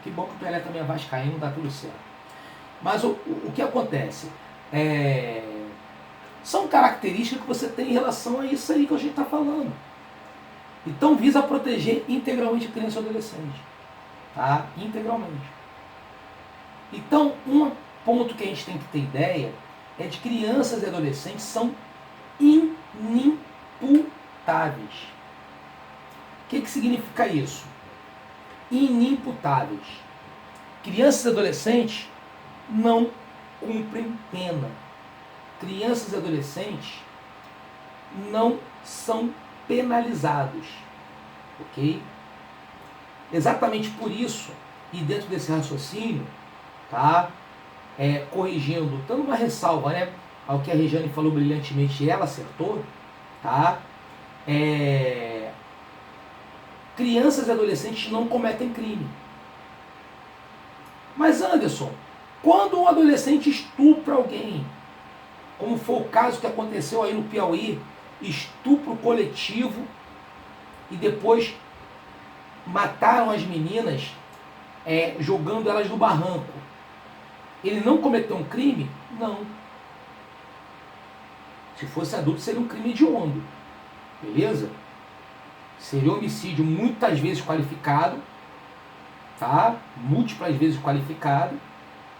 Que bom que o Pelé também é vascaíno, dá tudo certo. Mas o que acontece? São características que você tem em relação a isso aí que a gente está falando. Então visa proteger integralmente a criança e o adolescente. Tá? Integralmente. Então, um ponto que a gente tem que ter ideia é de que crianças e adolescentes são inimputáveis. O que significa isso? Inimputáveis. Crianças e adolescentes não cumprem pena. Crianças e adolescentes não são penalizados. Ok? Exatamente por isso, e dentro desse raciocínio, tá? Corrigindo, dando uma ressalva, né, ao que a Regiane falou brilhantemente, e ela acertou, tá? Crianças e adolescentes não cometem crime. Mas Anderson, quando um adolescente estupra alguém, como foi o caso que aconteceu aí no Piauí, estupro coletivo, e depois mataram as meninas jogando elas no barranco, ele não cometeu um crime? Não. Se fosse adulto, seria um crime hediondo. Beleza? Seria homicídio muitas vezes qualificado, tá? Múltiplas vezes qualificado,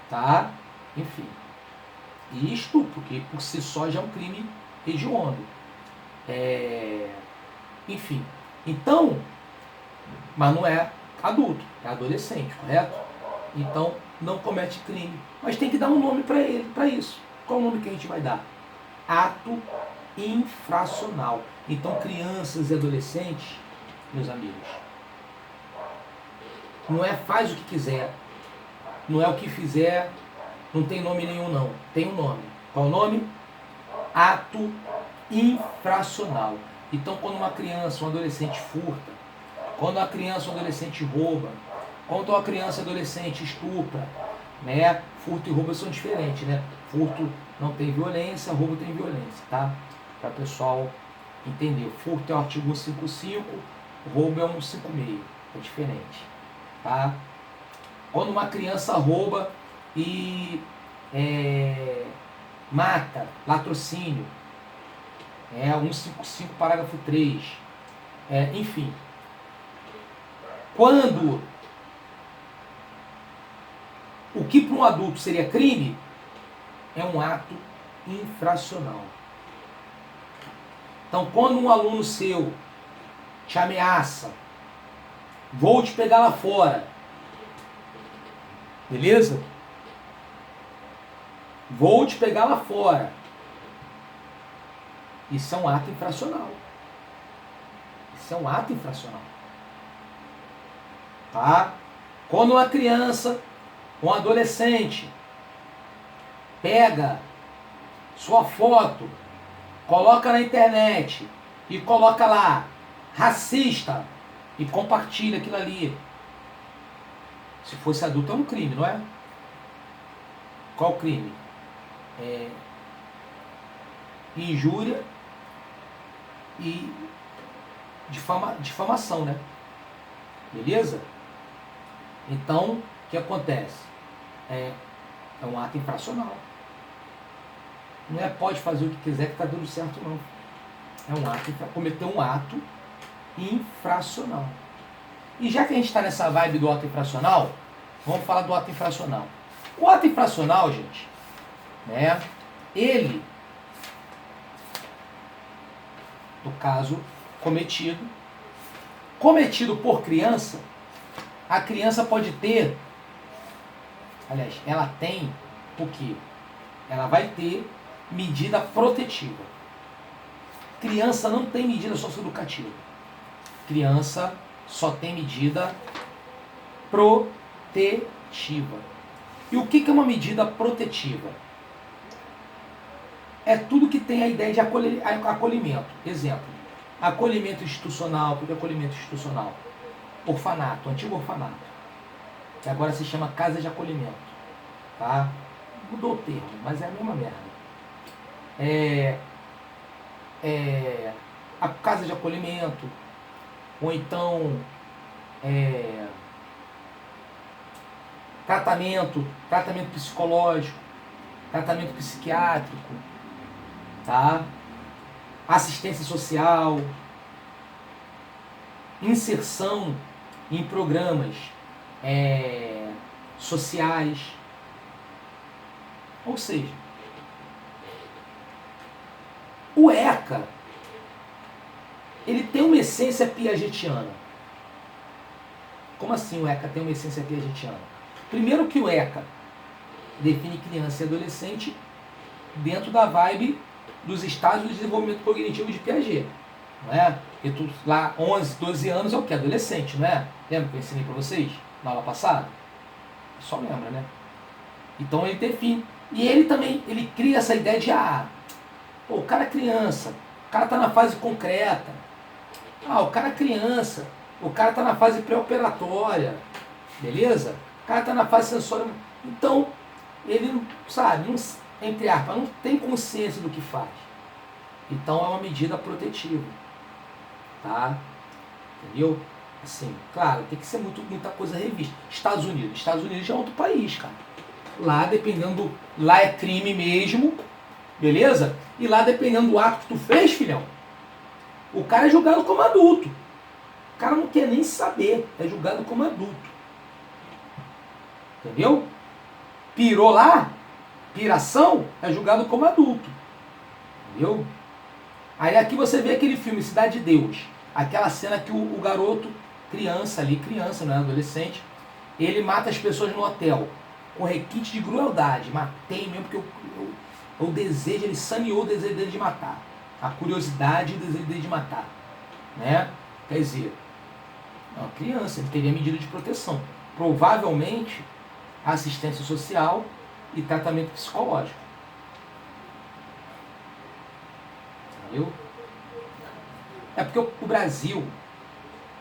tá? Enfim. E estupro, que por si só já é um crime hediondo. Enfim. Então, mas não é adulto, é adolescente, correto? Então, não comete crime. Mas tem que dar um nome para ele, para isso. Qual o nome que a gente vai dar? Ato infracional. Então, crianças e adolescentes, meus amigos, não é faz o que quiser, não é o que fizer, não tem nome nenhum não, tem um nome. Qual o nome? Ato infracional. Então, quando uma criança, um adolescente furta, quando uma criança ou um adolescente rouba, quando uma criança ou adolescente estupra, né? Furto e roubo são diferentes, né? Furto não tem violência, roubo tem violência, tá? Para o pessoal entender. Furto é o artigo 155, roubo é o 156, é diferente, tá? Quando uma criança rouba e mata, latrocínio, 155, parágrafo 3, enfim. Quando o que para um adulto seria crime, é um ato infracional. Então, quando um aluno seu te ameaça, vou te pegar lá fora, beleza? Vou te pegar lá fora. Isso é um ato infracional. Isso é um ato infracional. Tá? Quando uma criança, um adolescente, pega sua foto, coloca na internet e coloca lá, racista, e compartilha aquilo ali. Se fosse adulto é um crime, não é? Qual crime? Injúria e difamação, né? Beleza? Então, o que acontece? É um ato infracional. Não é pode fazer o que quiser que está dando certo, não. É um ato, cometer um ato infracional. E já que a gente está nessa vibe do ato infracional, vamos falar do ato infracional. O ato infracional, gente, né? Ele, no caso, cometido por criança, a criança pode ter, aliás, ela tem o quê? Ela vai ter medida protetiva. Criança não tem medida socioeducativa. Criança só tem medida protetiva. E o que é uma medida protetiva? É tudo que tem a ideia de acolhimento. Exemplo, acolhimento institucional. Por que acolhimento institucional? Orfanato, antigo orfanato, que agora se chama casa de acolhimento, tá? Mudou o termo, mas é a mesma merda. A casa de acolhimento, ou então tratamento psicológico, tratamento psiquiátrico, tá? Assistência social, inserção em programas sociais. Ou seja, o ECA, ele tem uma essência piagetiana. Como assim o ECA tem uma essência piagetiana? Primeiro que o ECA define criança e adolescente dentro da vibe dos estágios de desenvolvimento cognitivo de Piaget. Não é? E tu, lá 11, 12 anos é o que? Adolescente, não é? Lembra que eu ensinei para vocês na aula passada? Só lembra, né? Então ele define. E ele também, ele cria essa ideia de, o cara é criança, o cara está na fase concreta. O cara é criança, o cara está na fase pré-operatória, beleza? O cara está na fase sensorial. Então, ele não sabe, entre aspas, não tem consciência do que faz. Então é uma medida protetiva. Tá? Entendeu? Assim, claro, tem que ser muita coisa revista. Estados Unidos já é outro país, cara. Lá, dependendo, lá é crime mesmo, beleza? E lá, dependendo do ato que tu fez, filhão, o cara é julgado como adulto. O cara não quer nem saber, é julgado como adulto. Entendeu? Pirou lá, piração, é julgado como adulto. Entendeu? Aí aqui você vê aquele filme Cidade de Deus, aquela cena que o garoto, criança, não é adolescente, ele mata as pessoas no hotel, com requinte de crueldade, matei mesmo porque o desejo, ele saneou o desejo dele de matar, a curiosidade e o desejo dele de matar, né? Quer dizer, é uma criança, ele teria medida de proteção, provavelmente assistência social e tratamento psicológico. Entendeu? É porque o Brasil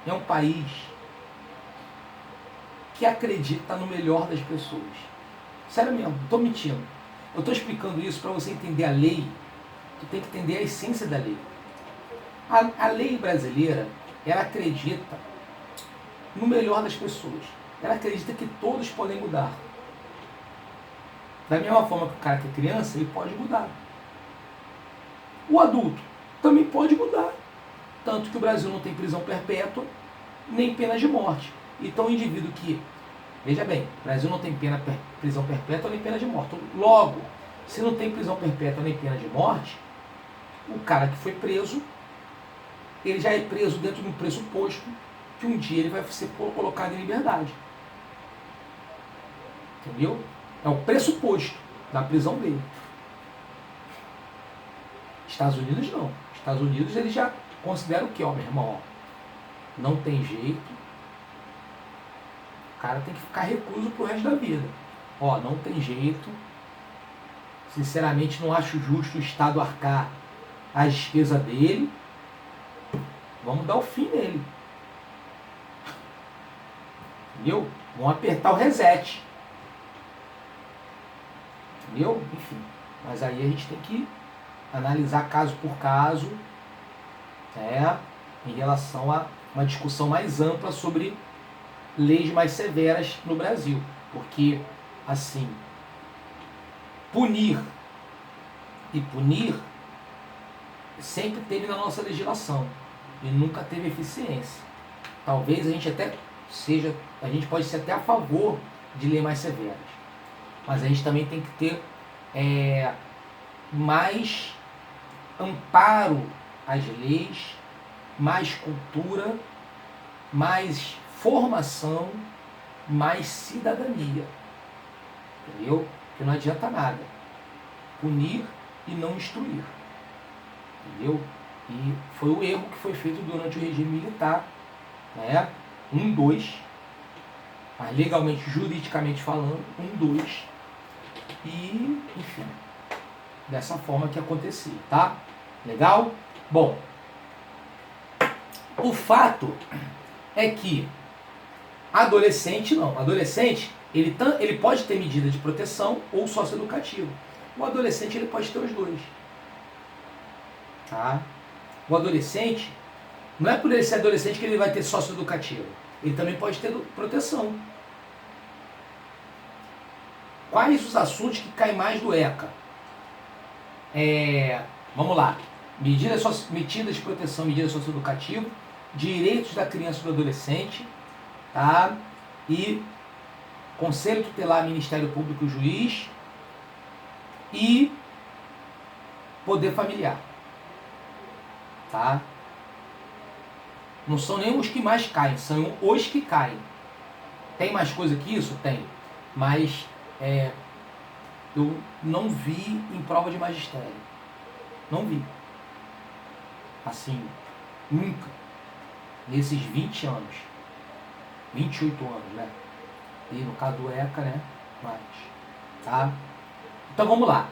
é um país que acredita no melhor das pessoas. Sério mesmo, não estou mentindo. Eu estou explicando isso para você entender a lei. Tu tem que entender a essência da lei. A lei brasileira, ela acredita no melhor das pessoas. Ela acredita que todos podem mudar. Da mesma forma que o cara que é criança, ele pode mudar. O adulto também pode mudar. Tanto que o Brasil não tem prisão perpétua, nem pena de morte. Então o indivíduo que, veja bem, o Brasil não tem prisão perpétua nem pena de morte. Logo, se não tem prisão perpétua nem pena de morte, o cara que foi preso, ele já é preso dentro de um pressuposto que um dia ele vai ser colocado em liberdade. Entendeu? É o pressuposto da prisão dele. Estados Unidos não. Estados Unidos ele já considera o que, meu irmão? Não tem jeito. O cara tem que ficar recluso pro resto da vida. Não tem jeito. Sinceramente, não acho justo o Estado arcar a despesa dele. Vamos dar o fim nele. Entendeu? Vamos apertar o reset. Entendeu? Enfim. Mas aí a gente tem que analisar caso por caso, em relação a uma discussão mais ampla sobre leis mais severas no Brasil. Porque, assim, punir sempre teve na nossa legislação e nunca teve eficiência. Talvez a gente pode ser até a favor de leis mais severas, mas a gente também tem que ter mais amparo às leis, mais cultura, mais formação, mais cidadania. Entendeu? Porque não adianta nada punir e não instruir. Entendeu? E foi o erro que foi feito durante o regime militar, né? 2, mas legalmente, juridicamente falando, 2, e, enfim, dessa forma que acontecia, tá? Legal? Bom, o fato é que adolescente, ele pode ter medida de proteção ou socioeducativa. O adolescente, ele pode ter os dois. Tá? O adolescente, não é por ele ser adolescente que ele vai ter socioeducativa. Ele também pode ter proteção. Quais os assuntos que caem mais do ECA? Vamos lá. Medidas de proteção, medidas socioeducativas, direitos da criança e do adolescente, tá? E Conselho Tutelar, Ministério Público e Juiz e Poder Familiar. Tá? Não são nem os que mais caem, são os que caem. Tem mais coisa que isso? Tem. Mas eu não vi em prova de magistério. Não vi. Assim, nunca. Nesses 20 anos. 28 anos, né? E no caso do ECA, né? Mais. Tá? Então vamos lá.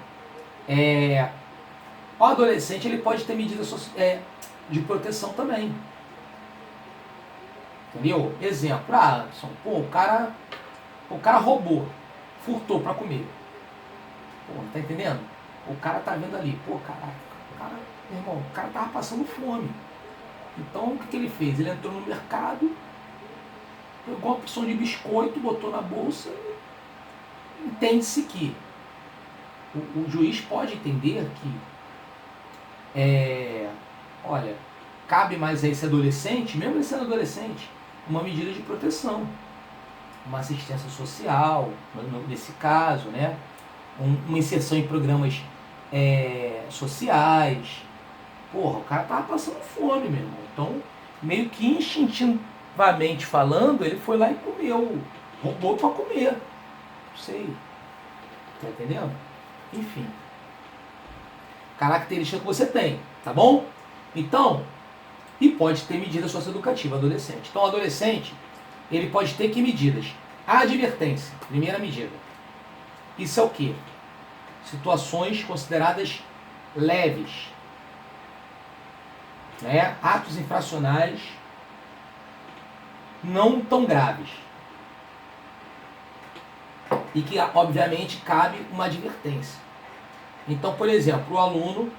O adolescente ele pode ter medidas de proteção também. Entendeu? Exemplo, Anderson, o cara roubou, furtou para comer. Tá entendendo? O cara tá vendo ali, meu irmão, o cara tava passando fome. Então o que ele fez? Ele entrou no mercado, pegou uma porção de biscoito, botou na bolsa. Entende-se que o juiz pode entender que olha, cabe mais a esse adolescente, mesmo ele sendo adolescente, uma medida de proteção, uma assistência social, nesse caso, né? Uma inserção em programas sociais. O cara tava passando fome, meu irmão. Então, meio que instintivamente falando, ele foi lá e comeu. Roubou para comer. Não sei. Tá entendendo? Enfim. Característica que você tem, tá bom? Então, e pode ter medida socioeducativa, adolescente. Então, o adolescente, ele pode ter que medidas? A advertência, primeira medida. Isso é o quê? Situações consideradas leves. Né? Atos infracionais não tão graves. E que, obviamente, cabe uma advertência. Então, por exemplo, o aluno,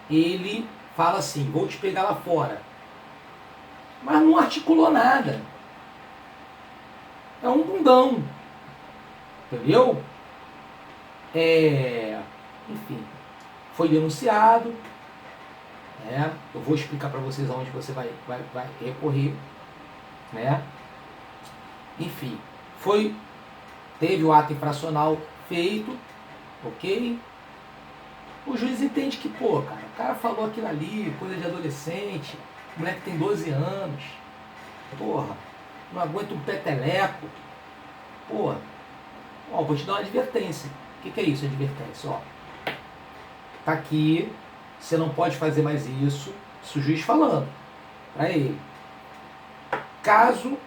ele fala assim, vou te pegar lá fora. Mas não articulou nada. É um bundão. Entendeu? Enfim, foi denunciado. Eu vou explicar para vocês aonde você vai recorrer. Né? Enfim, teve o ato infracional feito, ok? O juiz entende que, o cara falou aquilo ali, coisa de adolescente, o moleque tem 12 anos, não aguenta um peteleco, vou te dar uma advertência. O que é isso, advertência? Tá aqui, você não pode fazer mais isso, o juiz falando para ele. Caso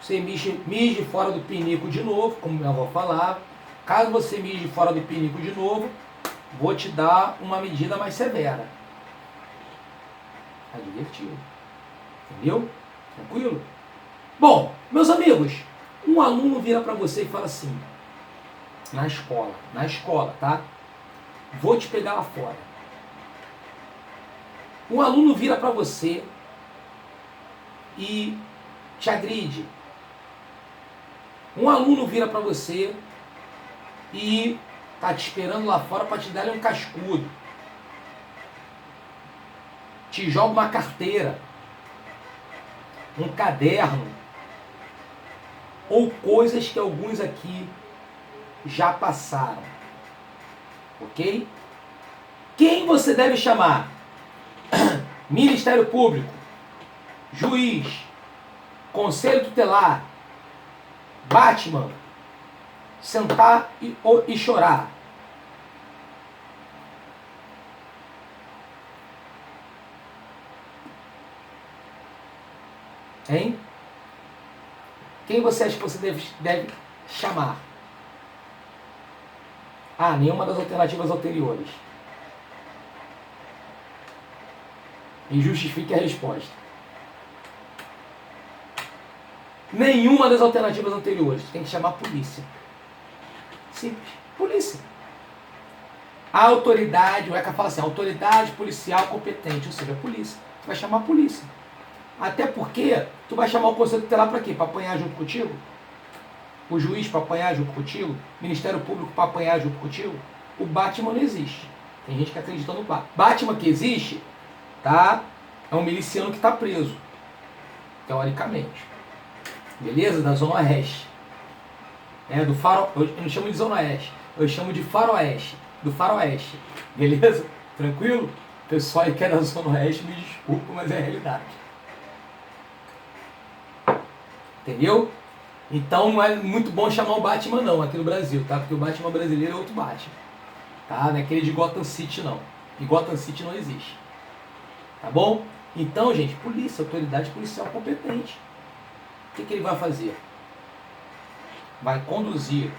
você mije fora do pinico de novo, como minha avó falava, caso você mije fora do pinico de novo, vou te dar uma medida mais severa. Advertido. Entendeu? Tranquilo? Bom, meus amigos, um aluno vira para você e fala assim, na escola, tá? Vou te pegar lá fora. Um aluno vira para você e te agride. Um aluno vira para você e tá te esperando lá fora para te dar um cascudo. Te joga uma carteira, um caderno, ou coisas que alguns aqui já passaram. Ok? Quem você deve chamar? Ministério Público, juiz, Conselho Tutelar, Batman, sentar e chorar. Hein? Quem você acha que você deve chamar? Nenhuma das alternativas anteriores. E justifique a resposta. Nenhuma das alternativas anteriores. Tem que chamar a polícia. Simples. Polícia. A autoridade, o ECA fala assim, autoridade policial competente, ou seja, a polícia. Tu vai chamar a polícia. Até porque tu vai chamar o conselho tutelar para quê? Para apanhar junto contigo? O juiz para apanhar junto contigo? O Ministério Público para apanhar junto contigo? O Batman não existe. Tem gente que acredita no Batman. Batman que existe, tá? É um miliciano que está preso, teoricamente. Beleza? Da Zona Oeste. Do faro... Eu não chamo de Zona Oeste, eu chamo de Faroeste. Do Faroeste. Beleza? Tranquilo? O pessoal que é da Zona Oeste, me desculpa, mas é a realidade. Entendeu? Então não é muito bom chamar o Batman não, aqui no Brasil, tá? Porque o Batman brasileiro é outro Batman. Tá? Não é aquele de Gotham City não. E Gotham City não existe. Tá bom? Então, gente, polícia, autoridade policial competente. O que ele vai fazer? Vai conduzir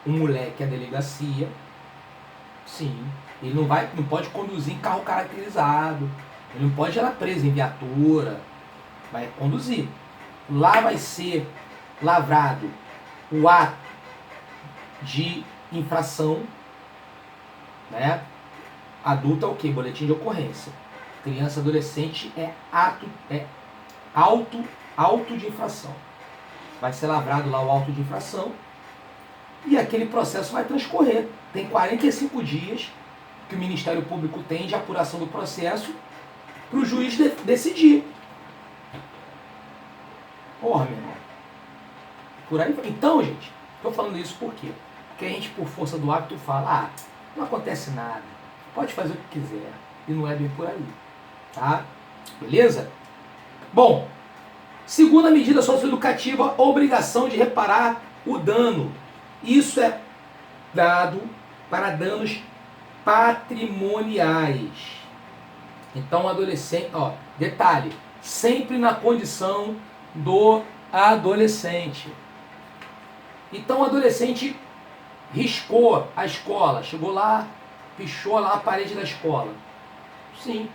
um moleque à delegacia. Sim. Ele não pode conduzir em carro caracterizado. Ele não pode ir lá preso em viatura. Vai conduzir. Lá vai ser lavrado o ato de infração, né? Adulto é o quê? Boletim de ocorrência. Criança, adolescente é auto de infração. Vai ser lavrado lá o auto de infração e aquele processo vai transcorrer. Tem 45 dias que o Ministério Público tem de apuração do processo para o juiz decidir. Porra, meu irmão. Por aí. Então, gente, estou falando isso por quê? Porque a gente, por força do hábito, fala, não acontece nada, pode fazer o que quiser. E não é bem por aí. Tá? Beleza? Bom, segunda medida socioeducativa, obrigação de reparar o dano. Isso é dado para danos patrimoniais. Então, adolescente, detalhe, sempre na condição do adolescente. Então, o adolescente riscou a escola, chegou lá, pichou lá a parede da escola. Sim,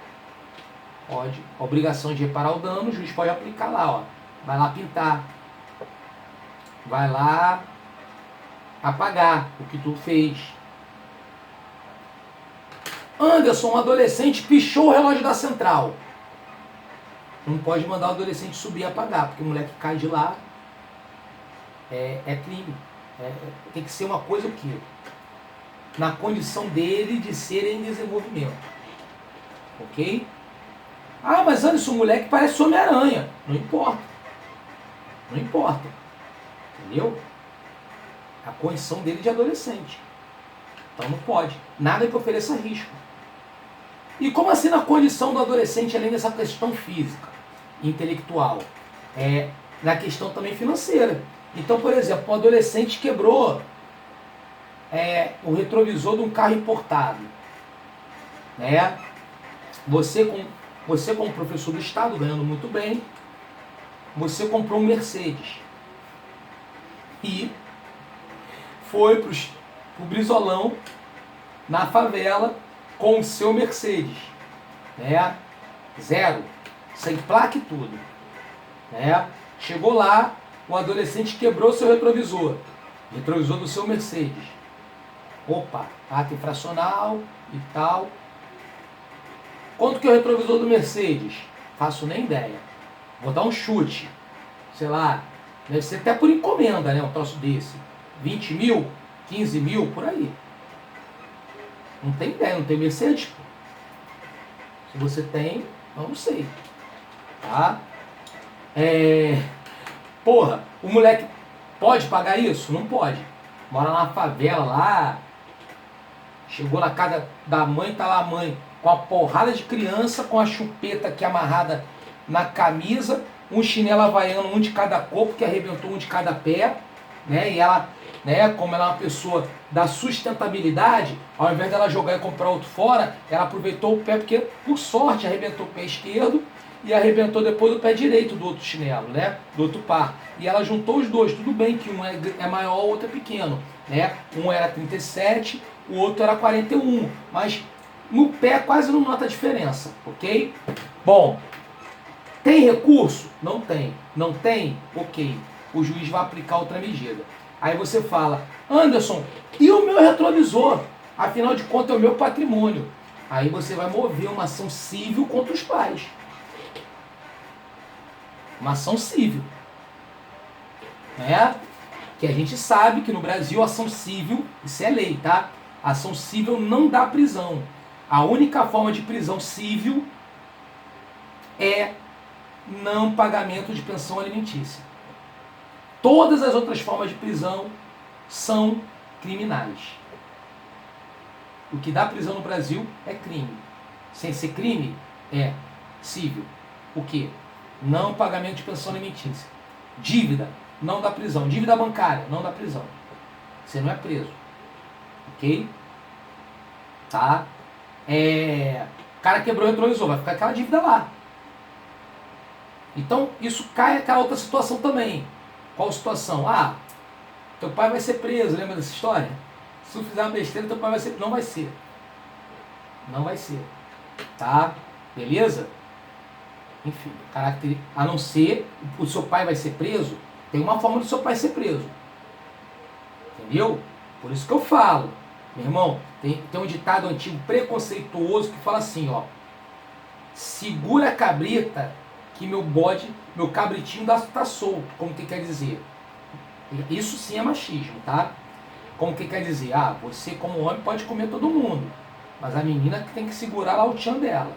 pode. A obrigação de reparar o dano, o juiz pode aplicar lá, vai lá pintar, vai lá apagar o que tu fez. Anderson, um adolescente, pichou o relógio da central. Não pode mandar o adolescente subir e apagar, porque o moleque cai de lá, é crime. Tem que ser uma coisa o quê? Na condição dele de ser em desenvolvimento. Ok? Mas Anderson, o moleque parece Homem-Aranha. Não importa. Não importa. Entendeu? A condição dele de adolescente. Então não pode. Nada que ofereça risco. E como assim na condição do adolescente, além dessa questão física, intelectual? Na questão também financeira. Então, por exemplo, um adolescente quebrou o retrovisor de um carro importado. Né? Você como professor do Estado, ganhando muito bem, você comprou um Mercedes. E foi pro Brizolão, na favela, com o seu Mercedes. Né? Zero. Sem placa e tudo. Né? Chegou lá, o adolescente quebrou seu retrovisor. Retrovisor do seu Mercedes. Opa, ato infracional e tal. Quanto que é o retrovisor do Mercedes? Faço nem ideia. Vou dar um chute. Sei lá, deve ser até por encomenda, né? Um troço desse. 20 mil, 15 mil, por aí. Não tem ideia, não tem Mercedes, pô. Se você tem, eu não sei. Tá? Porra, o moleque pode pagar isso? Não pode. Mora na favela lá. Chegou na casa da mãe, tá lá a mãe com a porrada de criança, com a chupeta aqui amarrada na camisa, um chinelo havaiano, um de cada corpo, que arrebentou um de cada pé, né? E ela, né, como ela é uma pessoa da sustentabilidade, ao invés dela jogar e comprar outro fora, ela aproveitou o pé, porque por sorte arrebentou o pé esquerdo e arrebentou depois o pé direito do outro chinelo, né? Do outro par. E ela juntou os dois, tudo bem que um é maior, o outro é pequeno, né? Um era 37, o outro era 41, mas no pé quase não nota a diferença, ok? Bom, tem recurso? Não tem. Não tem? Ok. O juiz vai aplicar outra medida. Aí você fala, Anderson, e o meu retrovisor? Afinal de contas é o meu patrimônio. Aí você vai mover uma ação civil contra os pais. Uma ação civil. né? Que a gente sabe que no Brasil ação civil, isso é lei, tá? Ação civil não dá prisão. A única forma de prisão civil é não pagamento de pensão alimentícia. Todas as outras formas de prisão são criminais. O que dá prisão no Brasil é crime. Sem ser crime, é civil. O quê? Não pagamento de pensão alimentícia. Dívida, não dá prisão. Dívida bancária, não dá prisão. Você não é preso. Ok? Tá? O cara quebrou o retrovisor, vai ficar aquela dívida lá. Então, isso cai aquela outra situação também. Qual situação? Ah, teu pai vai ser preso, lembra dessa história? Se tu fizer uma besteira, teu pai vai ser... Não vai ser. Não vai ser. Tá? Beleza? Enfim, a não ser o seu pai vai ser preso, tem uma forma do seu pai ser preso. Entendeu? Por isso que eu falo. Meu irmão, tem um ditado antigo preconceituoso que fala assim, ó. Segura a cabrita que meu cabritinho tá solto. Como que quer dizer? Isso sim é machismo, tá? Como que quer dizer? Ah, você como homem pode comer todo mundo, mas a menina que tem que segurar lá o tchan dela.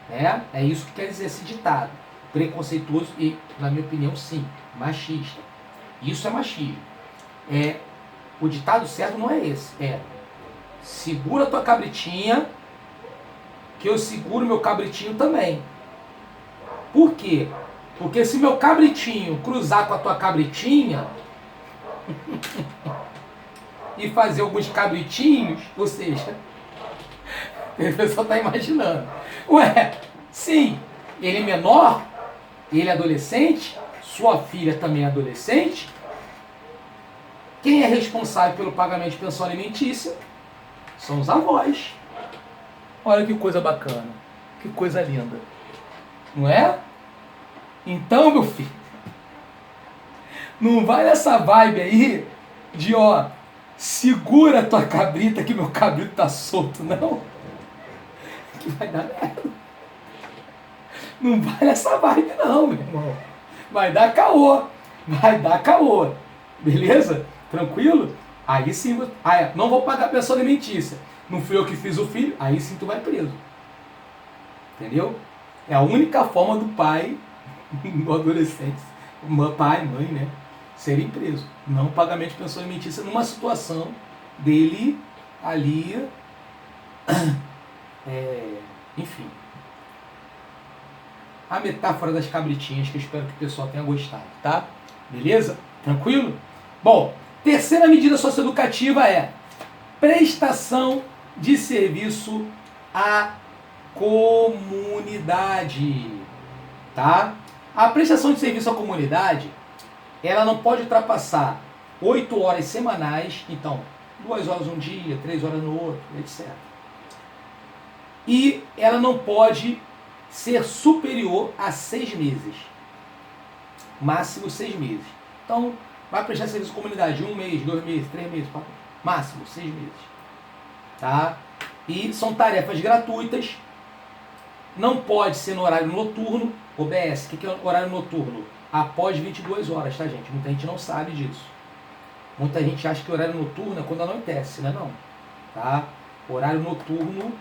Né? É isso que quer dizer esse ditado. Preconceituoso e, na minha opinião, sim, machista. Isso é machismo. O ditado certo não é esse. É segura tua cabritinha que eu seguro meu cabritinho também. Por quê? Porque se meu cabritinho cruzar com a tua cabritinha e fazer alguns cabritinhos, ou seja, o pessoal está imaginando. Ué, sim, ele é menor, ele é adolescente, sua filha também é adolescente. Quem é responsável pelo pagamento de pensão alimentícia são os avós. Olha que coisa bacana, que coisa linda. Não é? Então, meu filho, não vai nessa vibe aí de, ó, segura a tua cabrita que meu cabrito tá solto, não. Que vai dar merda. Não vai nessa vibe não, meu irmão. Vai dar caô. Vai dar caô. Beleza? Tranquilo? Aí sim, não vou pagar pensão alimentícia. Não fui eu que fiz o filho, aí sim tu vai preso. Entendeu? É a única forma do pai, do adolescente, pai, mãe, né, serem presos. Não pagamento de pensão alimentícia numa situação dele ali, enfim. A metáfora das cabritinhas, que eu espero que o pessoal tenha gostado, tá? Beleza? Tranquilo? Bom, terceira medida socioeducativa é prestação de serviço à comunidade, tá? A prestação de serviço à comunidade, ela não pode ultrapassar 8 horas semanais, então 2 horas um dia, 3 horas no outro, etc. E ela não pode ser superior a 6 meses. Máximo 6 meses. Então, vai prestar serviço à comunidade 1 mês, 2 meses, 3 meses, 4 meses. Máximo 6 meses. Tá? E são tarefas gratuitas. Não pode ser no horário noturno. OBS, o que é o horário noturno? Após 22 horas, tá, gente? Muita gente não sabe disso. Muita gente acha que o horário noturno é quando anoitece, né? Não. Tá? Horário noturno,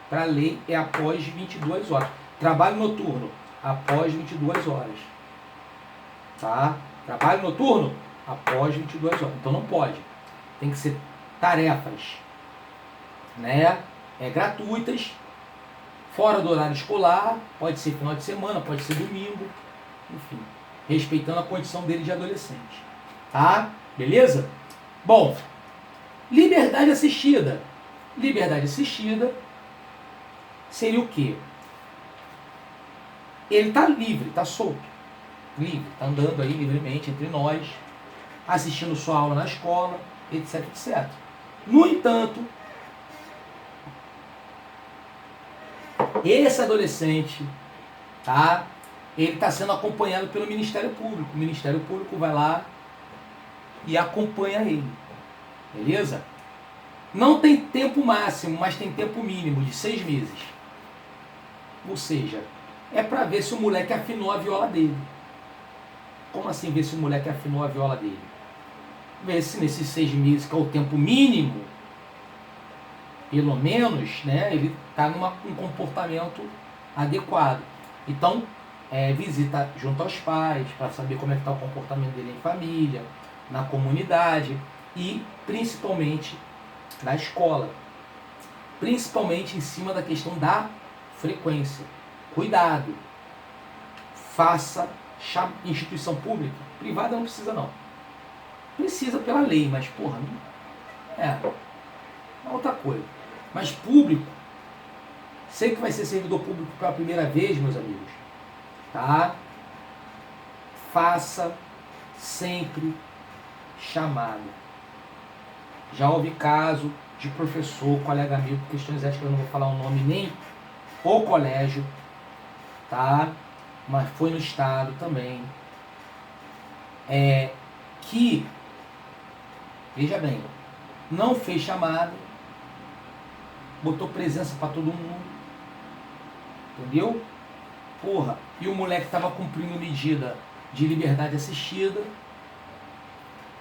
para a lei, é após 22 horas. Trabalho noturno, após 22 horas. Tá? Trabalho noturno, após 22 horas. Então não pode. Tem que ser tarefas, né? Gratuitas, fora do horário escolar, pode ser final de semana, pode ser domingo, enfim, respeitando a condição dele de adolescente. Tá? Beleza? Bom, liberdade assistida. Liberdade assistida seria o quê? Ele está livre, está solto. Livre, está andando aí livremente entre nós, assistindo sua aula na escola, etc, etc. No entanto, esse adolescente, tá? Ele está sendo acompanhado pelo Ministério Público. O Ministério Público vai lá e acompanha ele. Beleza? Não tem tempo máximo, mas tem tempo mínimo de 6 meses. Ou seja, é para ver se o moleque afinou a viola dele. Como assim ver se o moleque afinou a viola dele? Ver se nesses 6 meses, que é o tempo mínimo, pelo menos, né, ele está num comportamento adequado. Então, visita junto aos pais, para saber como é que está o comportamento dele em família, na comunidade e principalmente na escola. Principalmente em cima da questão da frequência. Cuidado. Faça instituição pública. Privada não precisa não. Precisa pela lei, mas porra, não é outra coisa. Mas público, sei que vai ser servidor público pela primeira vez, meus amigos, tá? Faça sempre chamada. Já houve caso de professor, colega amigo, questões éticas, eu não vou falar o nome nem o colégio, tá? Mas foi no estado também, que, veja bem, não fez chamada, botou presença para todo mundo, entendeu? Porra, e o moleque estava cumprindo medida de liberdade assistida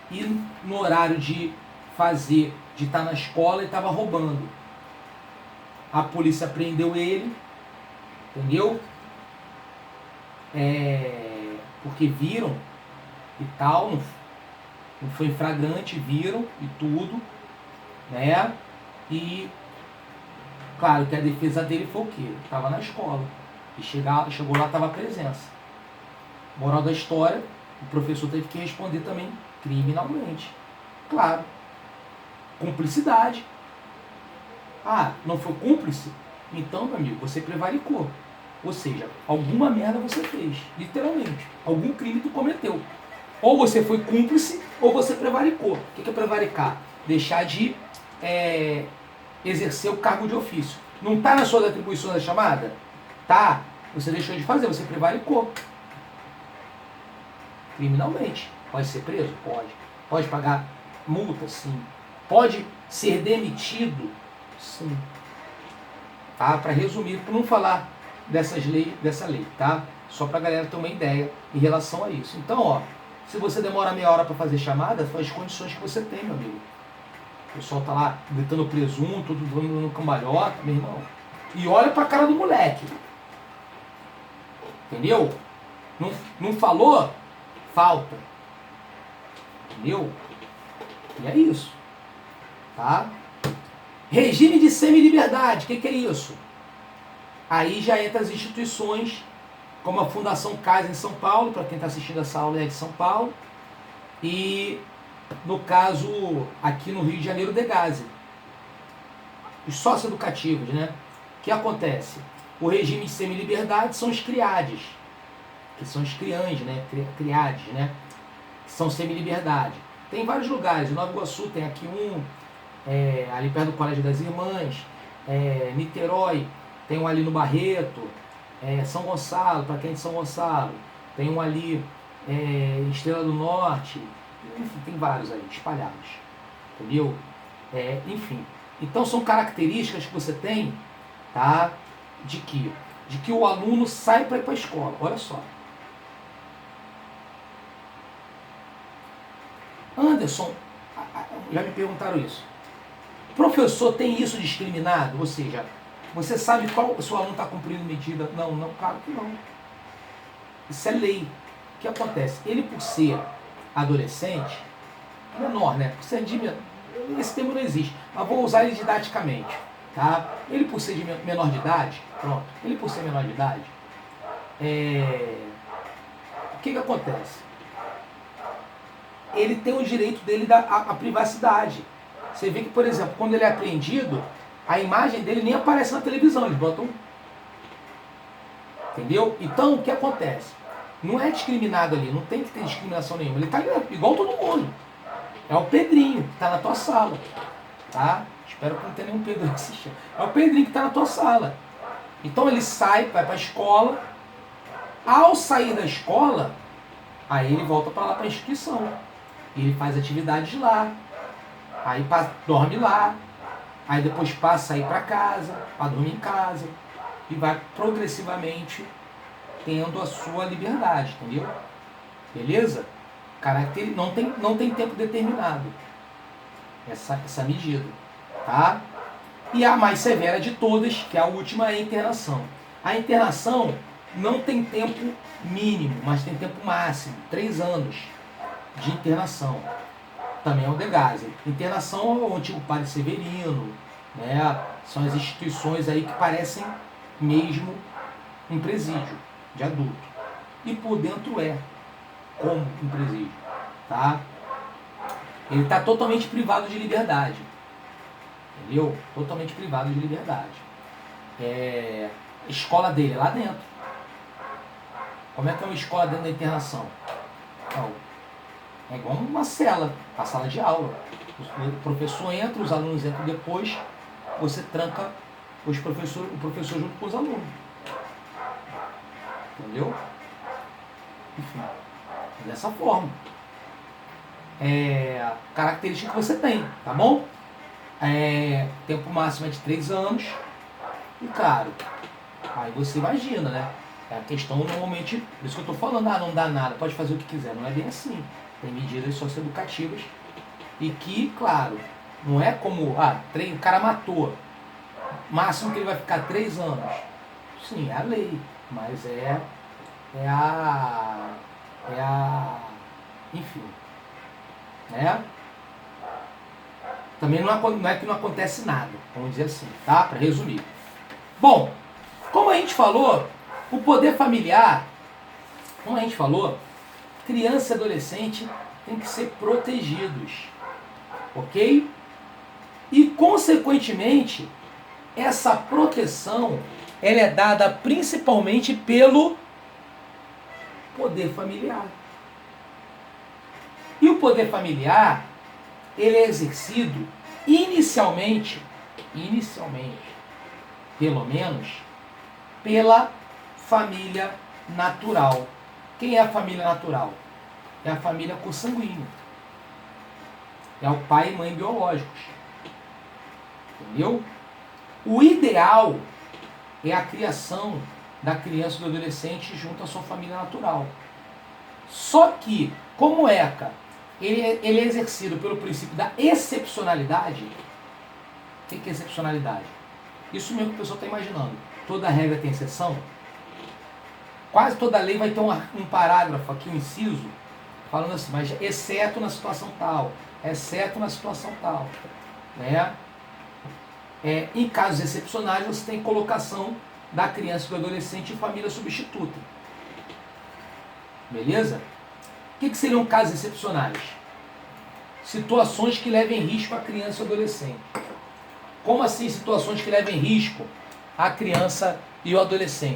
e no horário de estar na escola ele estava roubando. A polícia prendeu ele, entendeu? Porque viram e tal, não foi flagrante, viram e tudo, né? E claro que a defesa dele foi o quê? Estava na escola. E chegou lá, estava a presença. Moral da história, o professor teve que responder também criminalmente. Claro. Cumplicidade. Ah, não foi cúmplice? Então, meu amigo, você prevaricou. Ou seja, alguma merda você fez, literalmente. Algum crime tu cometeu. Ou você foi cúmplice, ou você prevaricou. O que é prevaricar? Deixar de exercer o cargo de ofício. Não está nas suas atribuições da chamada? Tá. Você deixou de fazer, você prevaricou. Criminalmente. Pode ser preso? Pode. Pode pagar multa? Sim. Pode ser demitido? Sim. Tá? Para resumir, para não falar dessa lei, tá? Só para a galera ter uma ideia em relação a isso. Então, ó, se você demora meia hora para fazer chamada, são as condições que você tem, meu amigo. O pessoal tá lá gritando presunto, tudo dando cambalhota, meu irmão. E olha pra cara do moleque. Entendeu? Não falou? Falta. Entendeu? E é isso. Tá? Regime de semi-liberdade. O que é isso? Aí já entra as instituições, como a Fundação Casa em São Paulo, para quem está assistindo essa aula é de São Paulo. E, no caso, aqui no Rio de Janeiro, Degase. Os socioeducativos, né? O que acontece? O regime de semi-liberdade são os criades, que são os criães, né? Criades, né? Que são semi-liberdade. Tem em vários lugares. Em Nova Iguaçu tem aqui ali perto do Colégio das Irmãs, Niterói, tem um ali no Barreto, São Gonçalo, para quem é de São Gonçalo, tem um ali em Estrela do Norte, enfim, tem vários aí, espalhados, entendeu? Enfim, então são características que você tem, tá? De que o aluno sai para ir para a escola. Olha só. Anderson, já me perguntaram isso. Professor tem isso discriminado? Ou seja, você sabe qual seu aluno está cumprindo medida? Não, claro que não. Isso é lei. O que acontece? Ele, por ser adolescente, menor, né? Por ser esse termo não existe, mas vou usar ele didaticamente. Tá? Ele, por ser de menor de idade, pronto. Ele, por ser menor de idade, o que acontece? Ele tem o direito dele à privacidade. Você vê que, por exemplo, quando ele é apreendido, a imagem dele nem aparece na televisão, eles botam. Entendeu? Então, o que acontece? Não é discriminado ali, não tem que ter discriminação nenhuma. Ele está igual todo mundo. É o Pedrinho, que está na tua sala. Tá? Espero que não tenha nenhum Pedro assistindo. É o Pedrinho que está na tua sala. Então ele sai, vai para a escola. Ao sair da escola, aí ele volta para lá para a instituição. E ele faz atividades lá. Aí dorme lá. Aí depois passa a ir para casa, para dormir em casa. E vai progressivamente tendo a sua liberdade, entendeu? Beleza? Não tem tempo determinado essa medida, tá? E a mais severa de todas, que é a última, é a internação. A internação não tem tempo mínimo, mas tem tempo máximo, 3 anos de internação. Também é o Degase. Internação é o antigo Padre Severino, né? São as instituições aí que parecem mesmo um presídio de adulto. E por dentro é como um presídio, tá? Ele está totalmente privado de liberdade. Entendeu? Totalmente privado de liberdade. A escola dele é lá dentro. Como é que é uma escola dentro da internação? Então, é igual uma cela, a sala de aula. O professor entra, os alunos entram depois, você tranca o professor junto com os alunos. Entendeu? Enfim, é dessa forma. Característica que você tem, tá bom? Tempo máximo é de 3 anos. E claro, aí você imagina, né? A questão normalmente, por isso que eu estou falando, não dá nada, pode fazer o que quiser. Não é bem assim. Tem medidas socioeducativas e que, claro, não é como, o cara matou. Máximo que ele vai ficar 3 anos. Sim, é a lei, mas enfim, né? Também não é que não acontece nada, vamos dizer assim, tá? Para resumir. Bom, como a gente falou, o poder familiar, como a gente falou, criança e adolescente têm que ser protegidos, ok? E, consequentemente, essa proteção ela é dada principalmente pelo poder familiar. E o poder familiar, ele é exercido inicialmente, pelo menos, pela família natural. Quem é a família natural? É a família consanguínea. É o pai e mãe biológicos. Entendeu? O ideal é a criação da criança e do adolescente junto à sua família natural. Só que, como ECA, ele é exercido pelo princípio da excepcionalidade. O que é excepcionalidade? Isso mesmo que o pessoal está imaginando. Toda regra tem exceção. Quase toda lei vai ter um parágrafo aqui, um inciso, falando assim, mas exceto na situação tal, exceto na situação tal. Né? Em casos excepcionais, você tem colocação da criança e do adolescente em família substituta. Beleza? O que seriam casos excepcionais? Situações que levem risco à criança e ao adolescente. Como assim situações que levem risco à criança e ao adolescente?